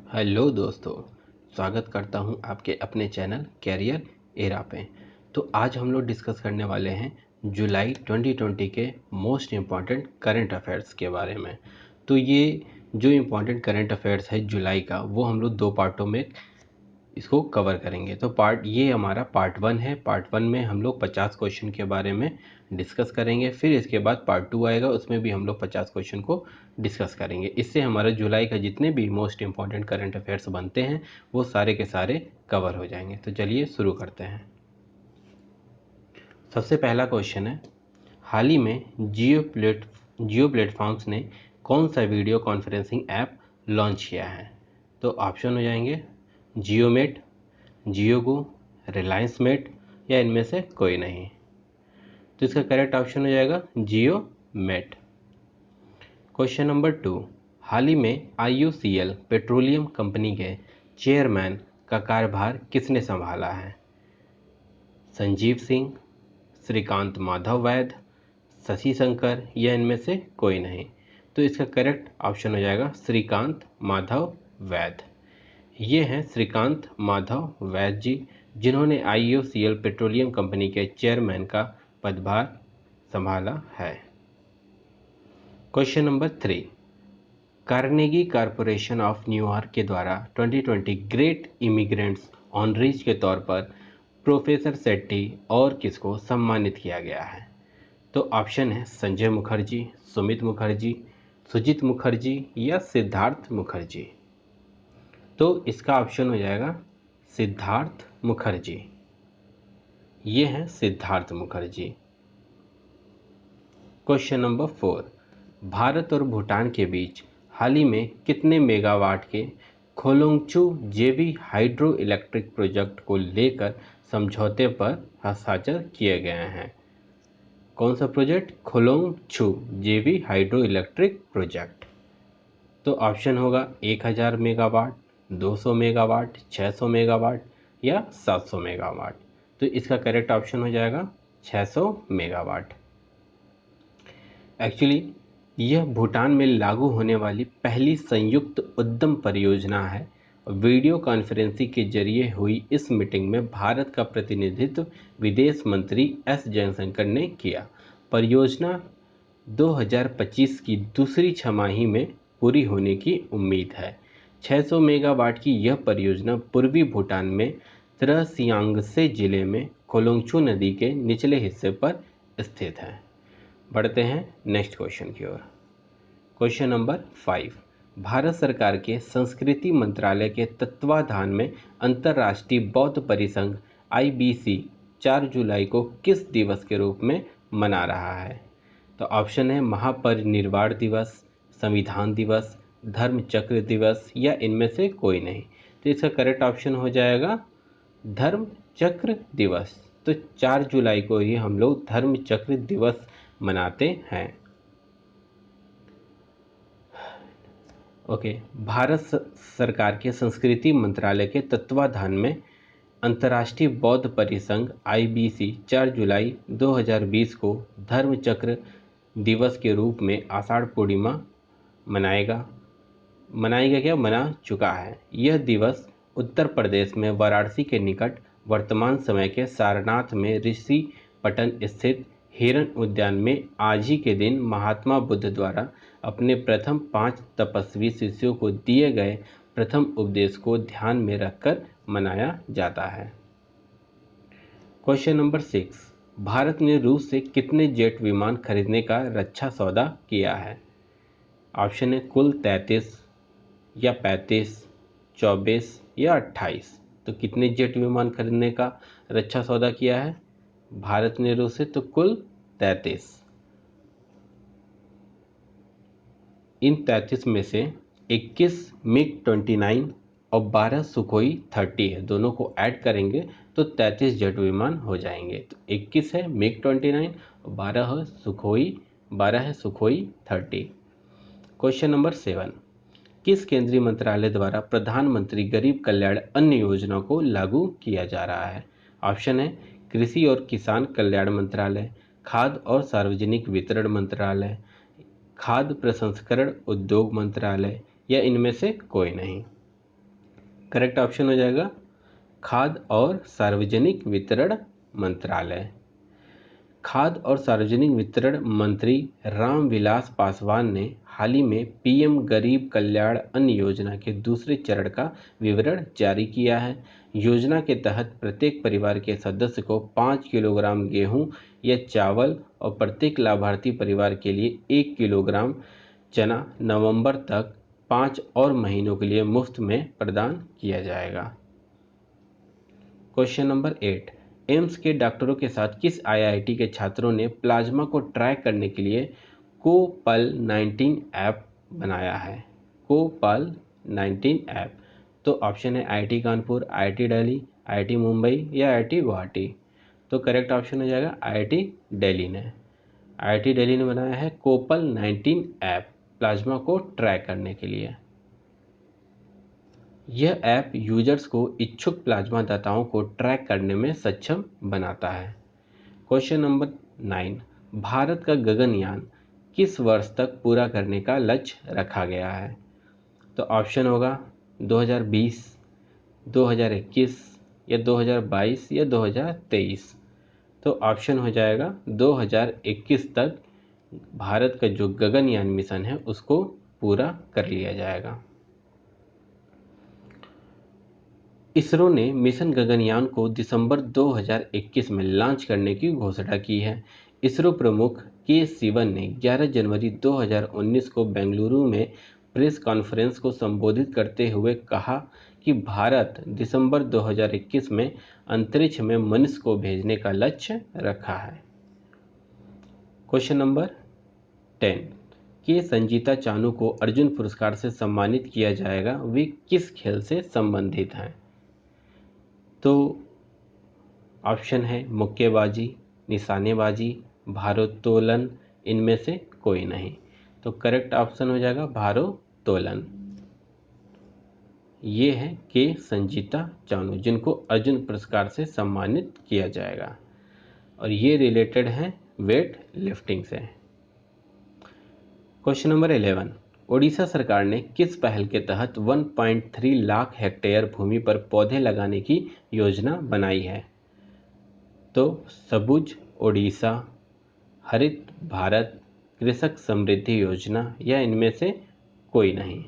Hello दोस्तों, स्वागत करता हूं आपके अपने चैनल कैरियर एरा पे। तो आज हम लोग डिस्कस करने वाले हैं जुलाई 2020 के मोस्ट इम्पॉर्टेंट करंट अफेयर्स के बारे में। तो ये जो इम्पॉर्टेंट करंट अफेयर्स है जुलाई का, वो हम लोग दो पार्टों में इसको कवर करेंगे। तो ये हमारा पार्ट 1 है। पार्ट 1 में हम लोग 50 क्वेश्चन के बारे में डिस्कस करेंगे। फिर इसके बाद पार्ट 2 आएगा, उसमें भी हम लोग 50 क्वेश्चन को डिस्कस करेंगे। इससे हमारा जुलाई का जितने भी मोस्ट इंपॉर्टेंट करंट अफेयर्स बनते हैं वो सारे के सारे कवर हो जाएंगे। तो चलिए शुरू करते हैं। सबसे पहला क्वेश्चन है, हाल ही में जियो प्लेटफॉर्म्स ने कौन सा वीडियो कॉन्फ्रेंसिंग ऐप लॉन्च किया है? तो ऑप्शन हो जाएंगे जियोमेट, जियोगो, रिलायंस मेट या इनमें से कोई नहीं। तो इसका करेक्ट ऑप्शन हो जाएगा जियो मेट। क्वेश्चन नंबर 2, हाल ही में IOCL पेट्रोलियम कंपनी के चेयरमैन का कार्यभार किसने संभाला है? संजीव सिंह, श्रीकांत माधव वैद, शशि शंकर या इनमें से कोई नहीं। तो इसका करेक्ट ऑप्शन हो जाएगा श्रीकांत माधव वैद। ये हैं श्रीकांत माधव वैद जी, जिन्होंने IOCL पेट्रोलियम कंपनी के चेयरमैन का पदभार संभाला है। Question number 3, Carnegie corporation of New York के द्वारा 2020 ग्रेट इमिग्रेंट्स ऑनरीज के तौर पर प्रोफेसर सेट्टी और किसको सम्मानित किया गया है? तो ऑप्शन है संजय मुखर्जी, सुमित मुखर्जी, सुजीत मुखर्जी या सिद्धार्थ मुखर्जी। तो इसका ऑप्शन हो जाएगा सिद्धार्थ मुखर्जी। ये हैं सिद्धार्थ मुखर्जी। क्वेश्चन नंबर 4, भारत और भूटान के बीच हाल ही में कितने मेगावाट के खोलोंगचू जेवी हाइड्रो इलेक्ट्रिक प्रोजेक्ट को लेकर समझौते पर हस्ताक्षर किए गए हैं? कौन सा प्रोजेक्ट? खोलोंगचू जेवी हाइड्रो इलेक्ट्रिक प्रोजेक्ट। तो ऑप्शन होगा 1000 मेगावाट, 200 मेगावाट, 600 मेगावाट या 700 मेगावाट। तो इसका करेक्ट ऑप्शन हो जाएगा 600 मेगावाट। एक्चुअली यह भूटान में लागू होने वाली पहली संयुक्त उद्यम परियोजना है। वीडियो कॉन्फ्रेंसिंग के जरिए हुई इस मीटिंग में भारत का प्रतिनिधित्व विदेश मंत्री एस जयशंकर ने किया। परियोजना 2025 की दूसरी छमाही में पूरी होने की उम्मीद है। 600 मेगावाट की यह परियोजना पूर्वी भूटान में त्रसियांगसे जिले में खोलोंगचू नदी के निचले हिस्से पर स्थित है। बढ़ते हैं नेक्स्ट क्वेश्चन की ओर। क्वेश्चन नंबर 5, भारत सरकार के संस्कृति मंत्रालय के तत्वाधान में अंतर्राष्ट्रीय बौद्ध परिसंघ IBC 4 जुलाई को किस दिवस के रूप में मना रहा है? तो ऑप्शन है महापरिनिर्वाण दिवस, संविधान दिवस, धर्म चक्र दिवस या इनमें से कोई नहीं। तो इसका करेक्ट ऑप्शन हो जाएगा धर्म चक्र दिवस। तो 4 जुलाई को ही हम लोग धर्म चक्र दिवस मनाते हैं। ओके, भारत सरकार के संस्कृति मंत्रालय के तत्वाधान में अंतर्राष्ट्रीय बौद्ध परिसंघ IBC 4 जुलाई 2020 को धर्म चक्र दिवस के रूप में आषाढ़ पूर्णिमा मना चुका है। यह दिवस उत्तर प्रदेश में वाराणसी के निकट वर्तमान समय के सारनाथ में ऋषि पटन स्थित हिरन उद्यान में आज ही के दिन महात्मा बुद्ध द्वारा अपने प्रथम 5 तपस्वी शिष्यों को दिए गए प्रथम उपदेश को ध्यान में रखकर मनाया जाता है। क्वेश्चन नंबर 6, भारत ने रूस से कितने जेट विमान खरीदने का रक्षा सौदा किया है? ऑप्शन है कुल 33 या 35, 24 या 28। तो कितने जेट विमान खरीदने का रक्षा सौदा किया है भारत ने रूस से? तो कुल 33। इन 33 में से 21 MiG-29 और 12 सुखोई 30 है। दोनों को ऐड करेंगे तो 33 जेट विमान हो जाएंगे। तो 21 है MiG-29 और 12 है सुखोई 30। क्वेश्चन नंबर 7, किस केंद्रीय मंत्रालय द्वारा प्रधानमंत्री गरीब कल्याण अन्न योजना को लागू किया जा रहा है? ऑप्शन है कृषि और किसान कल्याण मंत्रालय, खाद्य और सार्वजनिक वितरण मंत्रालय, खाद्य प्रसंस्करण उद्योग मंत्रालय या इनमें से कोई नहीं। करेक्ट ऑप्शन हो जाएगा खाद्य और सार्वजनिक वितरण मंत्रालय। खाद्य और सार्वजनिक वितरण मंत्री रामविलास पासवान ने हाल ही में पीएम गरीब कल्याण अन्न योजना के दूसरे चरण का विवरण जारी किया है। योजना के तहत प्रत्येक परिवार के सदस्य को 5 किलोग्राम गेहूं या चावल और प्रत्येक लाभार्थी परिवार के लिए 1 किलोग्राम चना नवंबर तक 5 और महीनों के लिए मुफ्त में प्रदान किया जाएगा। क्वेश्चन नंबर 8, एम्स के डॉक्टरों के साथ किस आईआईटी के छात्रों ने प्लाज्मा को ट्रैक करने के लिए कोपल 19 ऐप बनाया है? कोपल 19 ऐप। तो ऑप्शन है IIT Kanpur, IIT Delhi, IIT Mumbai या आईआईटी गुवाहाटी। तो करेक्ट ऑप्शन हो जाएगा आईआईटी दिल्ली ने। आईआईटी दिल्ली ने बनाया है कोपल 19 ऐप प्लाज्मा को ट्रैक करने के लिए। यह ऐप यूजर्स को इच्छुक प्लाज्मा दाताओं को ट्रैक करने में सक्षम बनाता है। क्वेश्चन नंबर 9, भारत का गगनयान किस वर्ष तक पूरा करने का लक्ष्य रखा गया है? तो ऑप्शन होगा 2020, 2021 या 2022 या 2023। तो ऑप्शन हो जाएगा 2021 तक भारत का जो गगनयान मिशन है उसको पूरा कर लिया जाएगा। इसरो ने मिशन गगनयान को दिसंबर 2021 में लॉन्च करने की घोषणा की है। इसरो प्रमुख के सिवन ने 11 जनवरी 2019 को बेंगलुरु में प्रेस कॉन्फ्रेंस को संबोधित करते हुए कहा कि भारत दिसंबर 2021 में अंतरिक्ष में मनुष्य को भेजने का लक्ष्य रखा है। क्वेश्चन नंबर 10, के संजीता चानू को अर्जुन पुरस्कार से सम्मानित किया जाएगा, वे किस खेल से संबंधित हैं? तो ऑप्शन है मुक्केबाजी, निशानेबाजी, भारोत्तोलन, इनमें से कोई नहीं। तो करेक्ट ऑप्शन हो जाएगा भारोत्तोलन। ये है के संजीता चानू जिनको अर्जुन पुरस्कार से सम्मानित किया जाएगा और ये रिलेटेड है वेट लिफ्टिंग से। क्वेश्चन नंबर 11, ओडिशा सरकार ने किस पहल के तहत 1.3 लाख हेक्टेयर भूमि पर पौधे लगाने की योजना बनाई है? तो सबुज ओडिशा, हरित भारत, कृषक समृद्धि योजना या इनमें से कोई नहीं।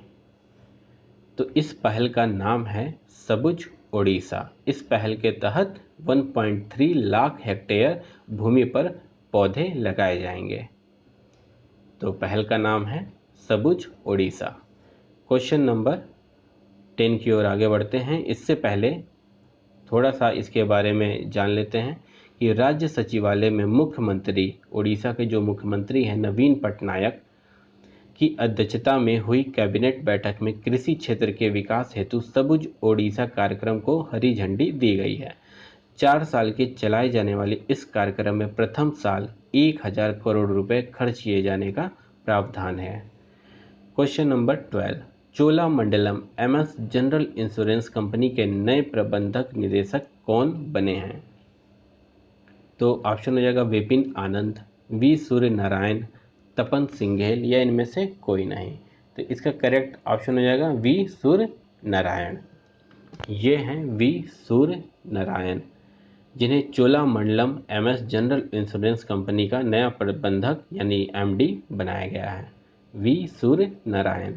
तो इस पहल का नाम है सबुज ओडिशा। इस पहल के तहत 1.3 लाख हेक्टेयर भूमि पर पौधे लगाए जाएंगे। तो पहल का नाम है सबुज ओडिशा। क्वेश्चन नंबर 10 की ओर आगे बढ़ते हैं। इससे पहले थोड़ा सा इसके बारे में जान लेते हैं कि राज्य सचिवालय में मुख्यमंत्री, ओडिशा के जो मुख्यमंत्री हैं नवीन पटनायक की अध्यक्षता में हुई कैबिनेट बैठक में कृषि क्षेत्र के विकास हेतु सबुज ओडिशा कार्यक्रम को हरी झंडी दी गई है। 4 साल के चलाए जाने वाले इस कार्यक्रम में प्रथम साल 1000 करोड़ रुपए खर्च किए जाने का प्रावधान है। Question number 12, Cholamandalam MS general insurance company के नए प्रबंधक निदेशक कौन बने हैं? तो ऑप्शन हो जाएगा विपिन आनंद, वी सूर्य नारायण, तपन सिंघेल या इनमें से कोई नहीं। तो इसका करेक्ट ऑप्शन हो जाएगा वी सूर्य नारायण। ये हैं वी सूर्य नारायण जिन्हें Cholamandalam MS general insurance company का नया प्रबंधक यानी एमडी बनाया गया है, V Surya Narayan.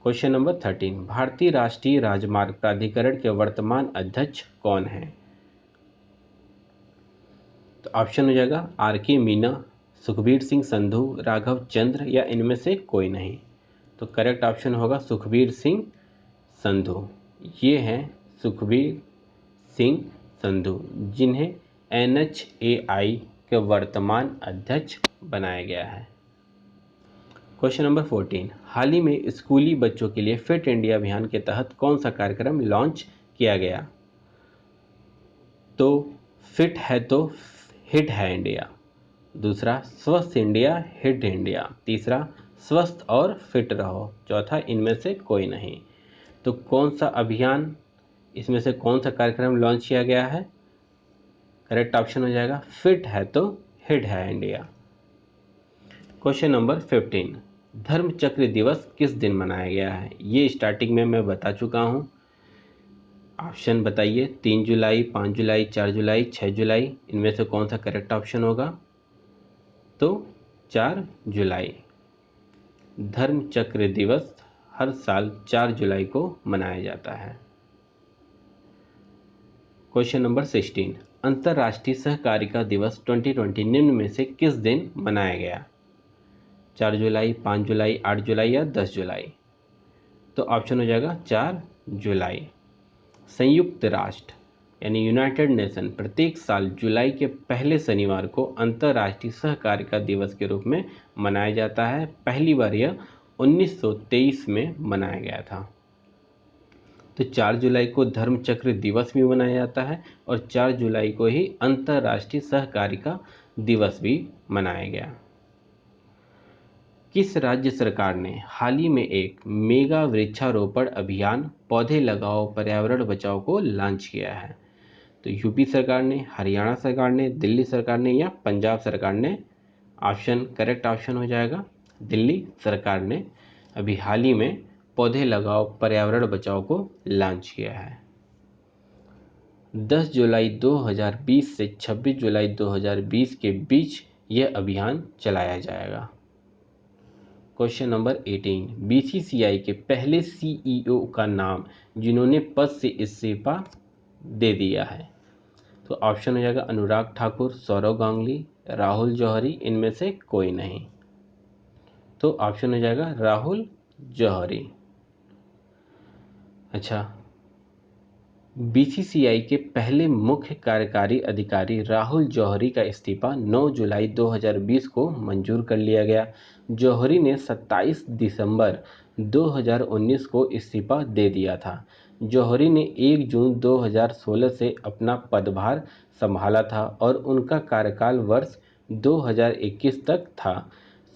Question number 13, भारतीय राष्ट्रीय राजमार्ग प्राधिकरण के वर्तमान अध्यक्ष कौन हैं? तो ऑप्शन हो जाएगा आर के मीना, सुखबीर सिंह संधू, राघव चंद्र या इनमें से कोई नहीं। तो करेक्ट ऑप्शन होगा सुखबीर सिंह संधू। ये हैं सुखबीर सिंह संधू जिन्हें एनएचएआई के वर्तमान अध्यक्ष बनाया गया है। क्वेश्चन नंबर 14, हाल ही में स्कूली बच्चों के लिए फिट इंडिया अभियान के तहत कौन सा कार्यक्रम लॉन्च किया गया? तो फिट है तो हिट है इंडिया, दूसरा स्वस्थ इंडिया हिट इंडिया, तीसरा स्वस्थ और फिट रहो, चौथा इनमें से कोई नहीं। तो कौन सा अभियान, इसमें से कौन सा कार्यक्रम लॉन्च किया गया है? करेक्ट ऑप्शन हो जाएगा फिट है तो हिट है इंडिया। क्वेश्चन नंबर 15, धर्म चक्र दिवस किस दिन मनाया गया है? ये स्टार्टिंग में मैं बता चुका हूँ। ऑप्शन बताइए, 3 जुलाई, 5 जुलाई, 4 जुलाई, 6 जुलाई, इनमें से कौन सा करेक्ट ऑप्शन होगा? तो 4 जुलाई। धर्म चक्र दिवस हर साल 4 जुलाई को मनाया जाता है। क्वेश्चन नंबर 16, अंतर्राष्ट्रीय सहकारिता दिवस 2020 निम्न में से किस दिन मनाया गया? 4 जुलाई, 5 जुलाई, 8 जुलाई या 10 जुलाई? तो ऑप्शन हो जाएगा 4 जुलाई। संयुक्त राष्ट्र यानी यूनाइटेड नेशन प्रत्येक साल जुलाई के पहले शनिवार को अंतर्राष्ट्रीय सहकारिता दिवस के रूप में मनाया जाता है। पहली बार यह 1923 में मनाया गया था। तो 4 जुलाई को धर्म चक्र दिवस भी मनाया जाता है और 4 जुलाई को ही अंतर्राष्ट्रीय सहकारिता दिवस भी मनाया गया। किस राज्य सरकार ने हाल ही में एक मेगा वृक्षारोपण अभियान पौधे लगाओ पर्यावरण बचाओ को लॉन्च किया है? तो यूपी सरकार ने, हरियाणा सरकार ने, दिल्ली सरकार ने या पंजाब सरकार ने? करेक्ट ऑप्शन हो जाएगा दिल्ली सरकार ने अभी हाल ही में पौधे लगाओ पर्यावरण बचाओ को लॉन्च किया है। 10 जुलाई 2020 से 26 जुलाई 2020 के बीच यह अभियान चलाया जाएगा। क्वेश्चन नंबर 18, बीसीसीआई के पहले सीईओ का नाम जिन्होंने पद से इस्तीफा दे दिया है? तो ऑप्शन हो जाएगा अनुराग ठाकुर, सौरव गांगुली, राहुल जौहरी, इनमें से कोई नहीं। तो ऑप्शन हो जाएगा राहुल जौहरी। अच्छा, बीसीसीआई के पहले मुख्य कार्यकारी अधिकारी राहुल जौहरी का इस्तीफा 9 जुलाई 2020 को मंजूर कर लिया गया। जौहरी ने 27 दिसंबर 2019 को इस्तीफा दे दिया था। जौहरी ने 1 जून 2016 से अपना पदभार संभाला था और उनका कार्यकाल वर्ष 2021 तक था।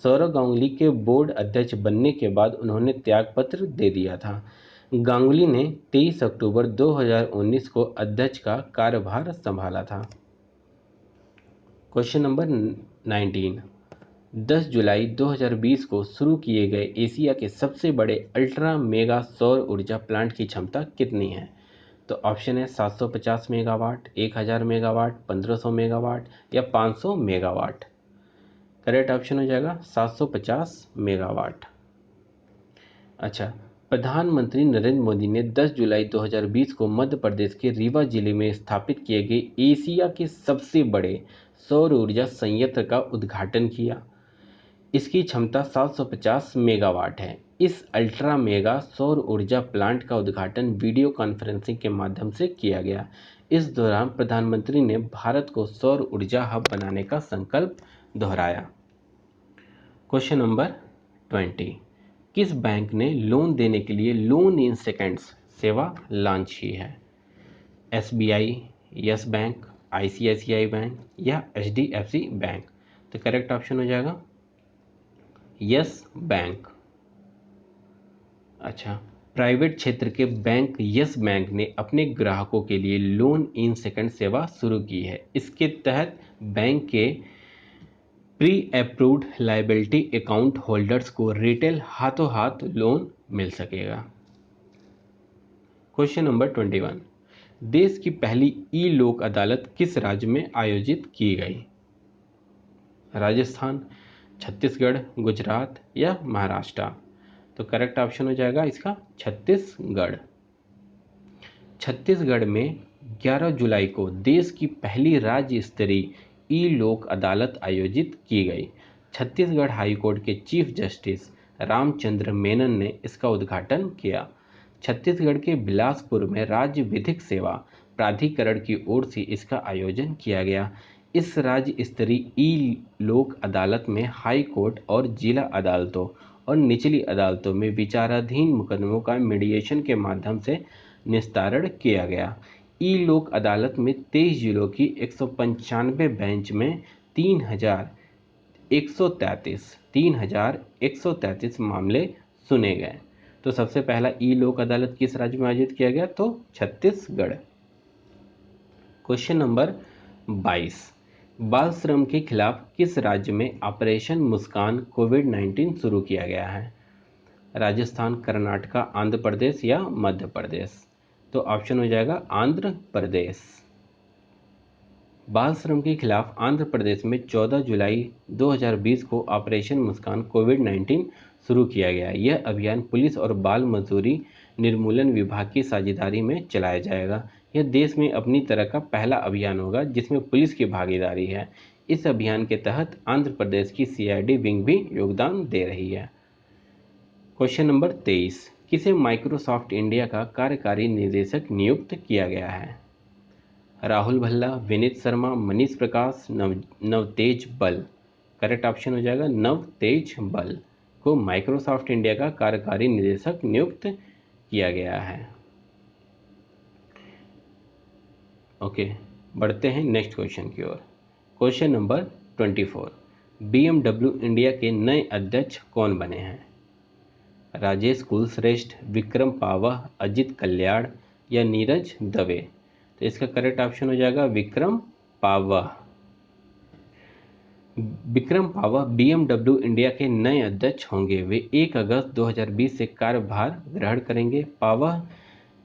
सौरव गांगुली के बोर्ड अध्यक्ष बनने के बाद उन्होंने त्यागपत्र दे दिया था। गांगुली ने 23 अक्टूबर 2019 को अध्यक्ष का कार्यभार संभाला था। क्वेश्चन नंबर 19, 10 जुलाई 2020 को शुरू किए गए एशिया के सबसे बड़े अल्ट्रा मेगा सौर ऊर्जा प्लांट की क्षमता कितनी है? तो ऑप्शन है 750 मेगावाट, 1000 मेगावाट, 1500 मेगावाट या 500 मेगावाट। करेक्ट ऑप्शन हो जाएगा 750 मेगावाट। अच्छा, प्रधानमंत्री नरेंद्र मोदी ने 10 जुलाई 2020 को मध्य प्रदेश के रीवा जिले में स्थापित किए गए एशिया के सबसे बड़े सौर ऊर्जा संयंत्र का उद्घाटन किया। इसकी क्षमता 750 मेगावाट है। इस अल्ट्रा मेगा सौर ऊर्जा प्लांट का उद्घाटन वीडियो कॉन्फ्रेंसिंग के माध्यम से किया गया। इस दौरान प्रधानमंत्री ने भारत को सौर ऊर्जा हब बनाने का संकल्प दोहराया। क्वेश्चन नंबर 20, किस बैंक ने लोन देने के लिए लोन इन सेकंड्स सेवा लॉन्च की है? SBI, yes bank, ICICI bank या एचडीएफसी बैंक? तो करेक्ट ऑप्शन हो जाएगा यस बैंक। अच्छा, प्राइवेट क्षेत्र के बैंक यस बैंक ने अपने ग्राहकों के लिए लोन इन सेकंड सेवा शुरू की है। इसके तहत बैंक के pre approved liability account holders को रिटेल हाथों हाथ लोन मिल सकेगा। क्वेश्चन नंबर 21, देश की पहली ई लोक अदालत किस राज्य में आयोजित की गई? राजस्थान, छत्तीसगढ़, गुजरात या महाराष्ट्र? तो करेक्ट ऑप्शन हो जाएगा इसका छत्तीसगढ़। छत्तीसगढ़ में 11 जुलाई को देश की पहली राज्य स्तरीय ई लोक अदालत आयोजित की गई। छत्तीसगढ़ हाईकोर्ट के चीफ जस्टिस रामचंद्र मेनन ने इसका उद्घाटन किया। छत्तीसगढ़ के बिलासपुर में राज्य विधिक सेवा प्राधिकरण की ओर से इसका आयोजन किया गया। इस राज्य स्तरीय ई लोक अदालत में हाई कोर्ट और जिला अदालतों और निचली अदालतों में विचाराधीन मुकदमों का मीडिएशन के माध्यम से निस्तारण किया गया। ई लोक अदालत में 23 जिलों की 195 बेंच में 3133 मामले सुने गए। तो सबसे पहला ई लोक अदालत किस राज्य में आयोजित किया गया? तो छत्तीसगढ़। क्वेश्चन नंबर 22, बाल श्रम के खिलाफ किस राज्य में ऑपरेशन मुस्कान कोविड-19 शुरू किया गया है? राजस्थान, कर्नाटक, आंध्र प्रदेश या मध्य प्रदेश? तो ऑप्शन हो जाएगा आंध्र प्रदेश। बाल श्रम के खिलाफ आंध्र प्रदेश में 14 जुलाई 2020 को ऑपरेशन मुस्कान कोविड-19 शुरू किया गया। यह अभियान पुलिस और बाल मजदूरी निर्मूलन विभाग की साझेदारी में चलाया जाएगा। यह देश में अपनी तरह का पहला अभियान होगा जिसमें पुलिस की भागीदारी है। इस अभियान के तहत आंध्र प्रदेश की सीआईडी विंग भी योगदान दे रही है। क्वेश्चन नंबर 23, किसे माइक्रोसॉफ्ट इंडिया का कार्यकारी निदेशक नियुक्त किया गया है? राहुल भल्ला, विनीत शर्मा, मनीष प्रकाश, नवतेज बल। करेक्ट ऑप्शन हो जाएगा नवतेज बल को माइक्रोसॉफ्ट इंडिया का कार्यकारी निदेशक नियुक्त किया गया है। ओके, बढ़ते हैं नेक्स्ट क्वेश्चन की ओर। क्वेश्चन नंबर 24, BMW इंडिया के नए अध्यक्ष कौन बने हैं? राजेश कुलश्रेष्ठ, विक्रम पावह, अजित कल्याण या नीरज दवे। तो इसका करेक्ट ऑप्शन हो जाएगा विक्रम पावह। विक्रम पावह BMW इंडिया के नए अध्यक्ष होंगे। वे 1 अगस्त 2020 से कार्यभार ग्रहण करेंगे।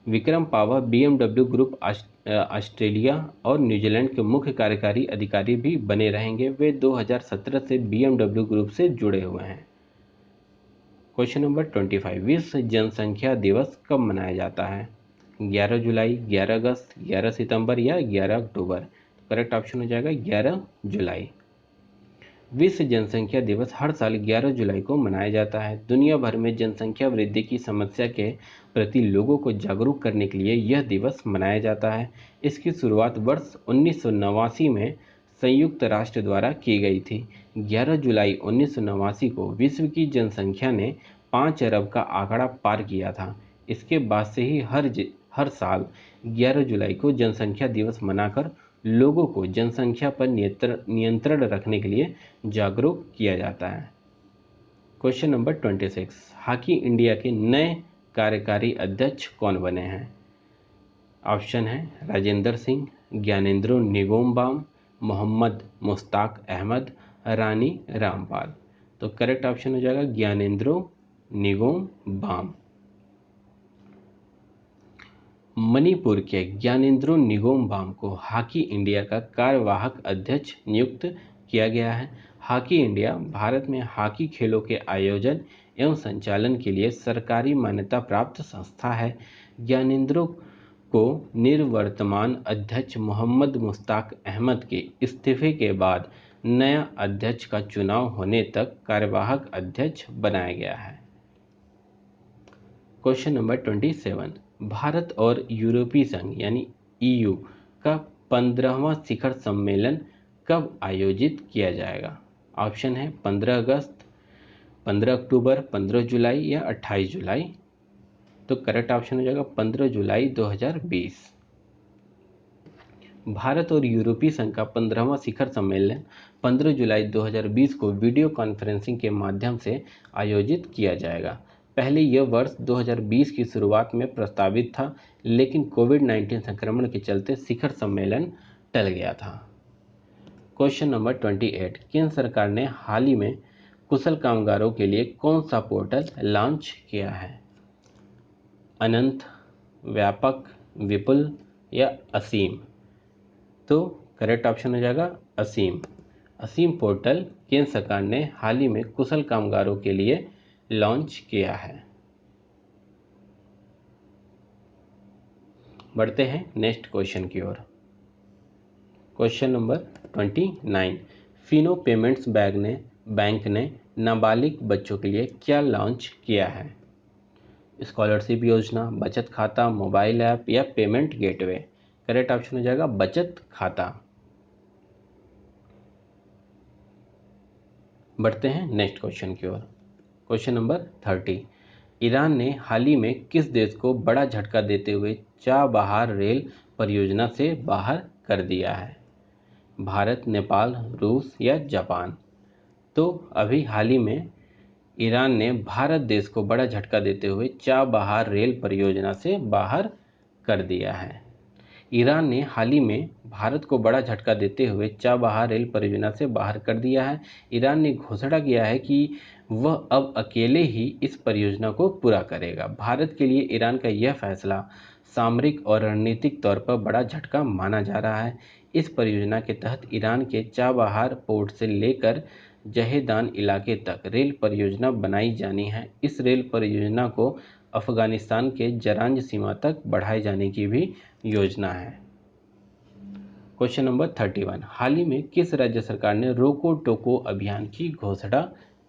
विक्रम पावह BMW ग्रुप ऑस्ट्रेलिया और न्यूजीलैंड के मुख्य कार्यकारी अधिकारी भी बने रहेंगे। वे 2017 से BMW ग्रुप से जुड़े हुए हैं। क्वेश्चन नंबर 25, विश्व जनसंख्या दिवस कब मनाया जाता है? 11 जुलाई, 11 अगस्त, 11 सितंबर या 11 अक्टूबर। करेक्ट ऑप्शन हो जाएगा 11 जुलाई। विश्व जनसंख्या दिवस हर साल 11 जुलाई को मनाया जाता है। दुनिया भर में जनसंख्या वृद्धि की समस्या के प्रति लोगों को जागरूक करने के लिए यह दिवस मनाया जाता है। इसकी शुरुआत वर्ष 1989 में संयुक्त राष्ट्र द्वारा की गई थी। 11 जुलाई 1989 को विश्व की जनसंख्या ने 5 अरब का आंकड़ा पार किया था। इसके बाद से ही हर साल 11 जुलाई को जनसंख्या दिवस मनाकर लोगों को जनसंख्या पर नियंत्रण रखने के लिए जागरूक किया जाता है। क्वेश्चन नंबर 26, हॉकी इंडिया के नए कार्यकारी अध्यक्ष कौन बने हैं? ऑप्शन है राजेंद्र सिंह, ज्ञानेंद्रो निगोम्बाम, मोहम्मद मुश्ताक अहमद, रानी रामपाल। तो करेक्ट ऑप्शन हो जाएगा ज्ञानेंद्रो निगोम्बाम। मणिपुर के ज्ञानेंद्रो निगोम्बाम को हॉकी इंडिया का कार्यवाहक अध्यक्ष नियुक्त किया गया है। हॉकी इंडिया भारत में हॉकी खेलों के आयोजन एवं संचालन के लिए सरकारी मान्यता प्राप्त संस्था है। ज्ञानेंद्रो को निवर्तमान अध्यक्ष मोहम्मद मुश्ताक अहमद के इस्तीफे के बाद नया अध्यक्ष का चुनाव होने तक कार्यवाहक अध्यक्ष बनाया गया है। क्वेश्चन नंबर 27, भारत और यूरोपीय संघ यानी EU का 15वां शिखर सम्मेलन कब आयोजित किया जाएगा? ऑप्शन है 15 अगस्त, 15 अक्टूबर, 15 जुलाई या 28 जुलाई। तो करेक्ट ऑप्शन हो जाएगा 15 जुलाई 2020। भारत और यूरोपीय संघ का 15वां शिखर सम्मेलन 15 जुलाई 2020 को वीडियो कॉन्फ्रेंसिंग के माध्यम से आयोजित किया जाएगा। पहले यह वर्ष 2020 की शुरुआत में प्रस्तावित था, लेकिन कोविड-19 संक्रमण के चलते शिखर सम्मेलन टल गया था। क्वेश्चन नंबर 28, केंद्र सरकार ने हाल ही में कुशल कामगारों के लिए कौन सा पोर्टल लॉन्च किया है? अनंत, व्यापक, विपुल या असीम। तो करेक्ट ऑप्शन हो जाएगा असीम। असीम पोर्टल केंद्र सरकार ने हाल ही में कुशल कामगारों के लिए लॉन्च किया है। बढ़ते हैं नेक्स्ट क्वेश्चन की ओर। Question number 29, Fino payments bank ने नाबालिग बच्चों के लिए क्या लॉन्च किया है? स्कॉलरशिप योजना, बचत खाता, मोबाइल ऐप या पेमेंट गेटवे। करेक्ट ऑप्शन हो जाएगा बचत खाता। बढ़ते हैं नेक्स्ट क्वेश्चन की ओर। क्वेश्चन नंबर 30, ईरान ने हाल ही में किस देश को बड़ा झटका देते हुए चाबहार रेल परियोजना से बाहर कर दिया है? भारत, नेपाल, रूस या जापान। तो अभी हाल ही में ईरान ने भारत देश को बड़ा झटका देते हुए चाबहार रेल परियोजना से बाहर कर दिया है। ईरान ने हाल ही में भारत को बड़ा झटका देते हुए चाबहार रेल परियोजना से बाहर कर दिया है। ईरान ने घोषणा किया है कि वह अब अकेले ही इस परियोजना को पूरा करेगा। भारत के लिए ईरान का यह फैसला सामरिक और रणनीतिक तौर पर बड़ा झटका माना जा रहा है। इस परियोजना के तहत ईरान के चाबहार पोर्ट से लेकर जहेदान इलाके तक रेल परियोजना बनाई जानी है। इस रेल परियोजना को अफगानिस्तान के जरांज सीमा तक बढ़ाए जाने की भी योजना है। क्वेश्चन नंबर 31, हाल ही में किस राज्य सरकार ने रोको टोको अभियान की घोषणा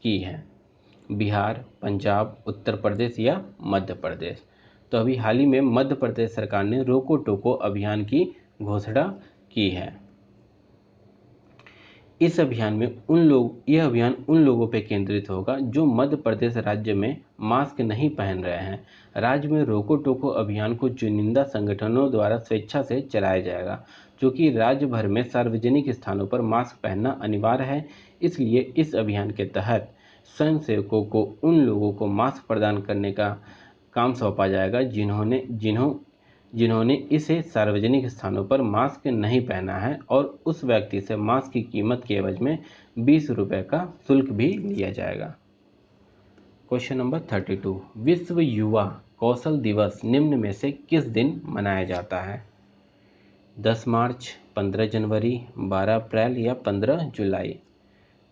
की है? बिहार, पंजाब, उत्तर प्रदेश या मध्य प्रदेश? तो अभी हाल ही में मध्य प्रदेश सरकार ने रोको टोको अभियान की घोषणा की है। यह अभियान उन लोगों पर केंद्रित होगा जो मध्य प्रदेश राज्य में मास्क नहीं पहन रहे हैं। राज्य में रोको टोको अभियान को चुनिंदा संगठनों द्वारा स्वेच्छा से चलाया जाएगा, क्योंकि राज्य भर में सार्वजनिक स्थानों पर मास्क पहनना अनिवार्य है। इसलिए इस अभियान के तहत स्वयंसेवकों को उन लोगों को मास्क प्रदान करने का काम सौंपा जाएगा जिन्होंने इसे सार्वजनिक स्थानों पर मास्क नहीं पहना है, और उस व्यक्ति से मास्क की कीमत के एवज में 20 रुपये का शुल्क भी लिया जाएगा। क्वेश्चन नंबर 32, विश्व युवा कौशल दिवस निम्न में से किस दिन मनाया जाता है? 10 मार्च, 15 जनवरी, 12 अप्रैल या 15 जुलाई?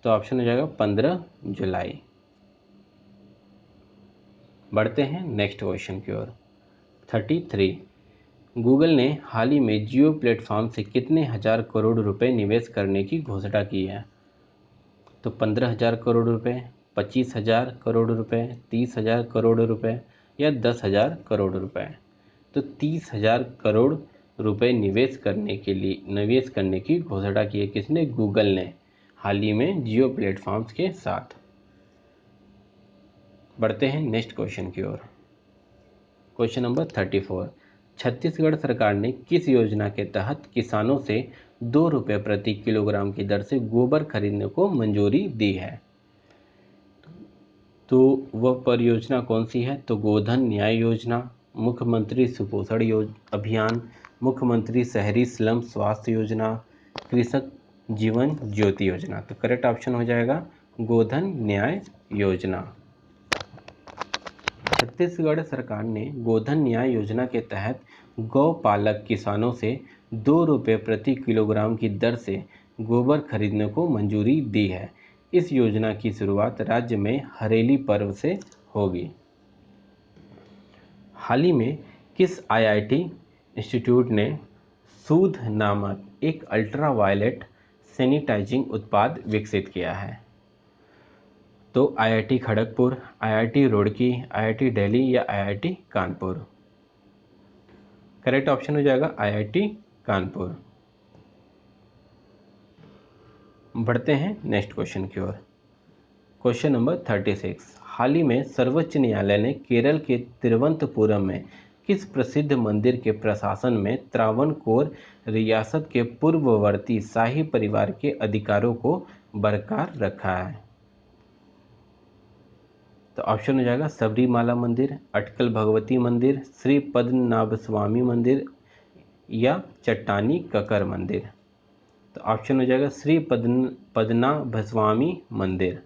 तो ऑप्शन हो जाएगा 15 जुलाई। बढ़ते हैं नेक्स्ट क्वेश्चन की ओर। 33, गूगल ने हाल ही में जियो प्लेटफॉर्म से कितने हजार करोड़ रुपए निवेश करने की घोषणा की है? तो 15,000 करोड़ रुपए, 25,000 करोड़ रुपए, 30,000 करोड़ रुपए या 10,000 करोड़ रुपए? तो 30,000 करोड़ रुपए निवेश करने की घोषणा की है किसने? गूगल ने, हाल ही में जियो प्लेटफॉर्म्स के साथ। बढ़ते हैं नेक्स्ट क्वेश्चन की ओर। क्वेश्चन नंबर 34, छत्तीसगढ़ सरकार ने किस योजना के तहत किसानों से 2 रुपये प्रति किलोग्राम की दर से गोबर खरीदने को मंजूरी दी है? तो वह परियोजना कौन सी है? तो गोधन न्याय योजना, मुख्यमंत्री सुपोषण अभियान, मुख्यमंत्री शहरी स्लम स्वास्थ्य योजना, कृषक जीवन ज्योति योजना? तो करेक्ट ऑप्शन हो जाएगा गोधन न्याय योजना। छत्तीसगढ़ सरकार ने गोधन न्याय योजना के तहत गौपालक किसानों से 2 रुपये प्रति किलोग्राम की दर से गोबर खरीदने को मंजूरी दी है। इस योजना की शुरुआत राज्य में हरेली पर्व से होगी। हाल ही में किस आईआईटी इंस्टीट्यूट ने सूद नामक एक अल्ट्रावायलेट सैनिटाइजिंग उत्पाद विकसित किया है? तो IIT Kharagpur, IIT Roorkee, IIT Delhi या आईआईटी कानपुर? करेक्ट ऑप्शन हो जाएगा आईआईटी कानपुर। बढ़ते हैं नेक्स्ट क्वेश्चन की ओर। क्वेश्चन नंबर 36, हाल ही में सर्वोच्च न्यायालय ने केरल के तिरुवनंतपुरम में किस प्रसिद्ध मंदिर के प्रशासन में त्रावणकोर रियासत के पूर्ववर्ती शाही परिवार के अधिकारों को बरकरार रखा है? तो ऑप्शन हो जाएगा सबरीमाला मंदिर, अटकल भगवती मंदिर, श्री पद्मनाभस्वामी मंदिर या चट्टानी ककर मंदिर? तो ऑप्शन हो जाएगा श्री पद्मनाभस्वामी मंदिर।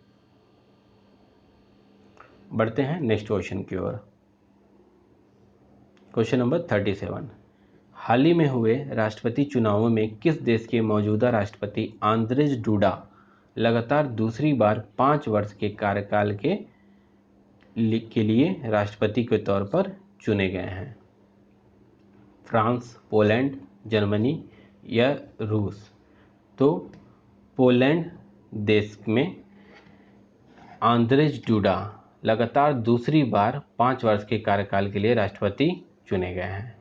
बढ़ते हैं नेक्स्ट क्वेश्चन की ओर। क्वेश्चन नंबर 37, हाल ही में हुए राष्ट्रपति चुनावों में किस देश के मौजूदा राष्ट्रपति आंद्रेज डूडा लगातार दूसरी बार 5 वर्ष के कार्यकाल के लिए राष्ट्रपति के तौर पर चुने गए हैं? फ्रांस, पोलैंड, जर्मनी या रूस? तो पोलैंड देश में आंद्रेज डूडा लगातार दूसरी बार 5 वर्ष के कार्यकाल के लिए राष्ट्रपति चुने गए हैं।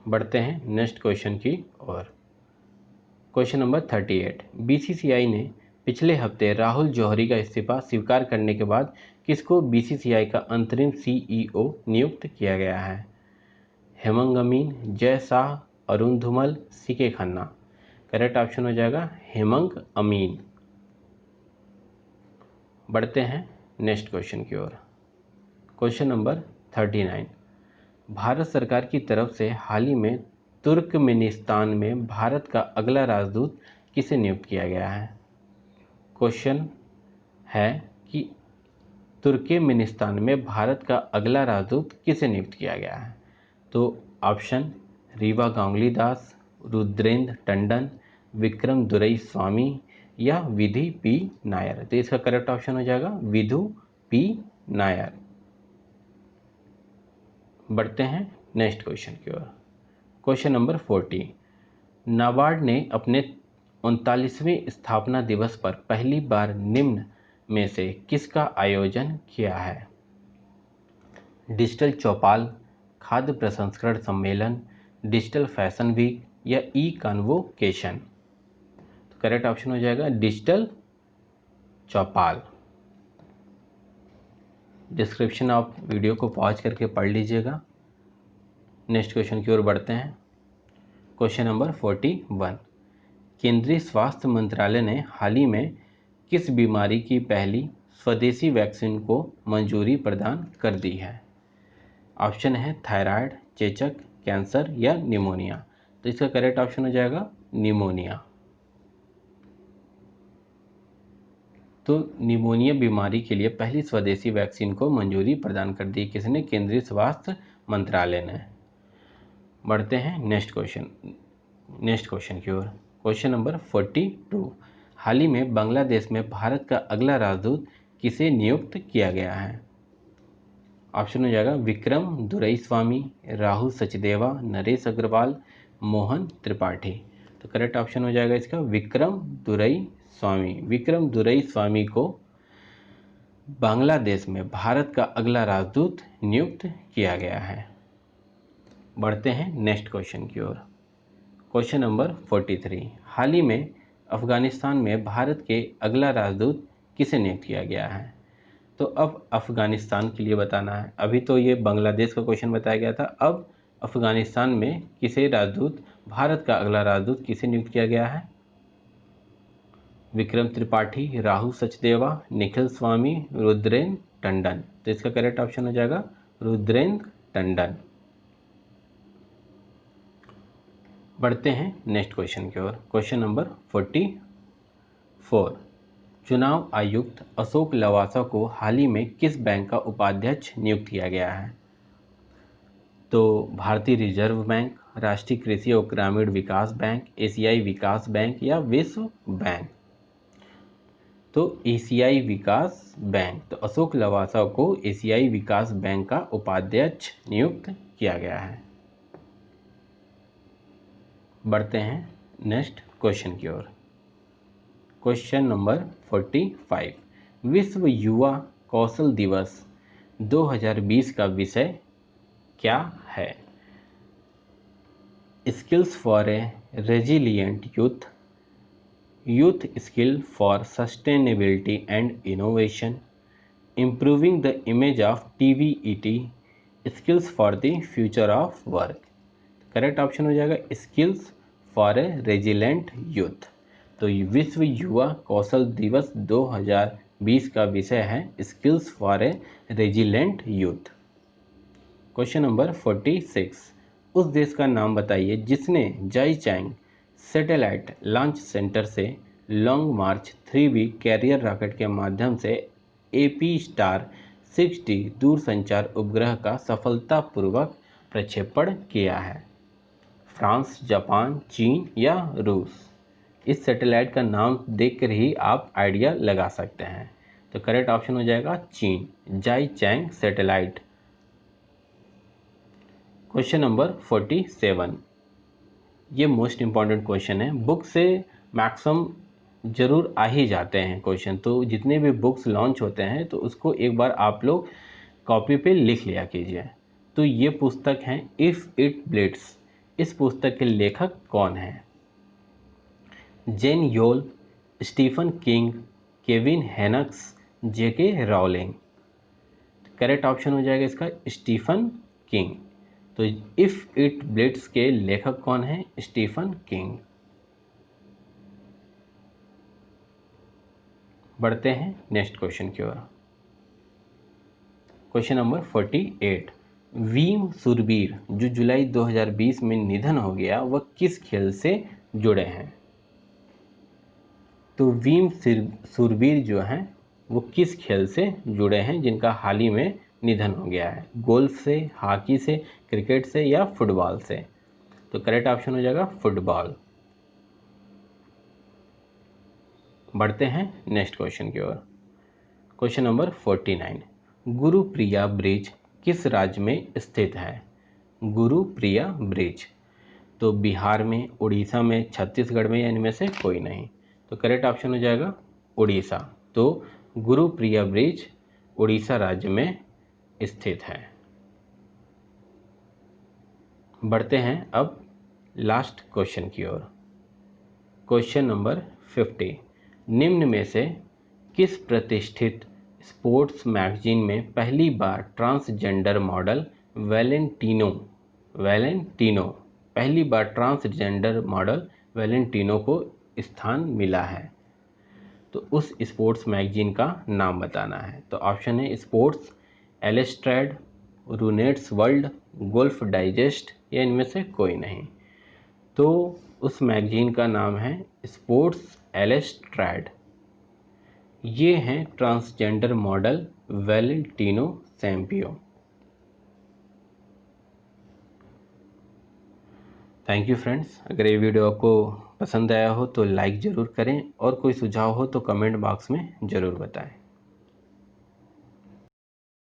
बढ़ते हैं नेक्स्ट क्वेश्चन की ओर। क्वेश्चन नंबर 38, बीसीसीआई ने पिछले हफ्ते राहुल जौहरी का इस्तीफा स्वीकार करने के बाद किसको बीसीसीआई का अंतरिम सीईओ नियुक्त किया गया है? Hemant Amin, Jay Shah, Arun Dhumal, CK Khanna? Correct option हो जाएगा हेमंत अमीन। बढ़ते हैं नेक्स्ट क्वेश्चन की ओर। क्वेश्चन नंबर 39, भारत सरकार की तरफ से हाल ही में तुर्कमेनिस्तान में भारत का अगला राजदूत किसे नियुक्त किया गया है? क्वेश्चन है कि तुर्कमेनिस्तान में भारत का अगला राजदूत किसे नियुक्त किया गया है? तो ऑप्शन रीवा गांगुली दास, रुद्रेंद्र टंडन, विक्रम दुरई स्वामी या विधि पी नायर। तो इसका करेक्ट ऑप्शन हो जाएगा विधु पी नायर। बढ़ते हैं नेक्स्ट क्वेश्चन की ओर। Question number 40। नाबार्ड ने अपने 39वें स्थापना दिवस पर पहली बार निम्न में से किसका आयोजन किया है? डिजिटल चौपाल, खाद्य प्रसंस्करण सम्मेलन, डिजिटल फैशन वीक या ई कन्वोकेशन। तो करेक्ट ऑप्शन हो जाएगा डिजिटल चौपाल। डिस्क्रिप्शन आप वीडियो को पॉज करके पढ़ लीजिएगा। नेक्स्ट क्वेश्चन की ओर बढ़ते हैं। Question number 41। केंद्रीय स्वास्थ्य मंत्रालय ने हाल ही में किस बीमारी की पहली स्वदेशी वैक्सीन को मंजूरी प्रदान कर दी है? ऑप्शन है थायराइड, चेचक, कैंसर या निमोनिया। तो इसका करेक्ट ऑप्शन हो जाएगा निमोनिया। तो निमोनिया बीमारी के लिए पहली स्वदेशी वैक्सीन को मंजूरी प्रदान कर दी किसने? केंद्रीय स्वास्थ्य मंत्रालय ने। बढ़ते हैं नेक्स्ट क्वेश्चन की ओर। Question number 42। हाल ही में बांग्लादेश में भारत का अगला राजदूत किसे नियुक्त किया गया है? ऑप्शन हो जाएगा विक्रम दुरईस्वामी, राहुल सचदेवा, नरेश अग्रवाल, मोहन त्रिपाठी। तो करेक्ट ऑप्शन हो जाएगा इसका विक्रम दुरईस्वामी। विक्रम दुरईस्वामी को बांग्लादेश में भारत का अगला राजदूत नियुक्त किया गया है। बढ़ते हैं नेक्स्ट क्वेश्चन की ओर। Question number 43। हाल ही में अफगानिस्तान में भारत के अगला राजदूत किसे नियुक्त किया गया है? तो अब अफगानिस्तान के लिए बताना है। अभी तो ये बांग्लादेश का क्वेश्चन बताया गया था। अब अफगानिस्तान में किसे राजदूत, भारत का अगला राजदूत किसे नियुक्त किया गया है? विक्रम त्रिपाठी, राहुल सचदेवा, निखिल स्वामी, रुद्रेंद्र टंडन। तो इसका करेक्ट ऑप्शन हो जाएगा रुद्रेंद्र टंडन। बढ़ते हैं नेक्स्ट क्वेश्चन की ओर। Question number 44। चुनाव आयुक्त अशोक लवासा को हाल ही में किस बैंक का उपाध्यक्ष नियुक्त किया गया है? तो भारतीय रिजर्व बैंक, राष्ट्रीय कृषि और ग्रामीण विकास बैंक, एशियाई विकास बैंक या विश्व बैंक। तो एशियाई विकास बैंक। तो अशोक लवासा को एशियाई विकास बैंक का उपाध्यक्ष नियुक्त किया गया है। बढ़ते हैं नेक्स्ट क्वेश्चन की ओर। Question number 45। विश्व युवा कौशल दिवस 2020 का विषय क्या है? Skills for a resilient youth, youth skill for sustainability and innovation, improving the image of TVET, skills for the future of work. Correct option हो जाएगा skills for a resilient youth. तो विश्व युवा कौशल दिवस 2020 का विषय है skills for a resilient youth. Question number 46। उस देश का नाम बताइए जिसने जाईचैंग सैटेलाइट लॉन्च सेंटर से लॉन्ग मार्च 3B कैरियर रॉकेट के माध्यम से AP-STAR 6D दूरसंचार उपग्रह का सफलतापूर्वक प्रक्षेपण किया है? फ्रांस, जापान, चीन या रूस। इस सैटेलाइट का नाम देखकर ही आप आइडिया लगा सकते हैं। तो करेक्ट ऑप्शन हो जाएगा चीन, जाईचैंग सैटेलाइट। Question number 47। ये मोस्ट इंपॉर्टेंट क्वेश्चन है। बुक से मैक्सिमम जरूर आ ही जाते हैं क्वेश्चन। तो जितने भी बुक्स लॉन्च होते हैं तो उसको एक बार आप लोग कॉपी पे लिख लिया कीजिए। तो ये पुस्तक है इफ़ इट ब्लिट्स। इस पुस्तक के लेखक कौन हैं? Jane Yolen, Stephen King, Kevin Henkes, JK Rowling. Correct option हो जाएगा इसका स्टीफन किंग। तो इफ़ इट ब्लिट्स के लेखक कौन हैं? Stephen King. बढ़ते हैं नेक्स्ट क्वेश्चन की ओर। Question number 48। वीम सुरबीर जो जुलाई 2020 में निधन हो गया वह किस खेल से जुड़े हैं? तो वीर शूरवीर जो हैं वो किस खेल से जुड़े हैं जिनका हाल ही में निधन हो गया है? गोल्फ से, हॉकी से, क्रिकेट से या फुटबॉल से? तो करेक्ट ऑप्शन हो जाएगा फुटबॉल। बढ़ते हैं नेक्स्ट क्वेश्चन की ओर। क्वेश्चन नंबर 49, गुरुप्रिया ब्रिज किस राज्य में स्थित है? गुरुप्रिया ब्रिज तो बिहार में, उड़ीसा में, छत्तीसगढ़ में या इनमें से कोई नहीं? तो करेक्ट ऑप्शन हो जाएगा उड़ीसा। तो गुरुप्रिया ब्रिज उड़ीसा राज्य में स्थित है। बढ़ते हैं अब लास्ट क्वेश्चन की ओर। क्वेश्चन नंबर 50, निम्न में से किस प्रतिष्ठित स्पोर्ट्स मैगजीन में पहली बार ट्रांसजेंडर मॉडल वैलेंटिनो को स्थान मिला है? तो उस स्पोर्ट्स मैगजीन का नाम बताना है। तो ऑप्शन है स्पोर्ट्स एलेस्ट्रेड, रूनेट्स वर्ल्ड, गोल्फ डाइजेस्ट या इनमें से कोई नहीं? तो उस मैगजीन का नाम है स्पोर्ट्स एलेस्ट्रेड। ये हैं transgender model Valentino Sampaio. Thank you friends. अगर ये वीडियो आपको पसंद आया हो तो लाइक ज़रूर करें और कोई सुझाव हो तो कमेंट बॉक्स में ज़रूर बताएं।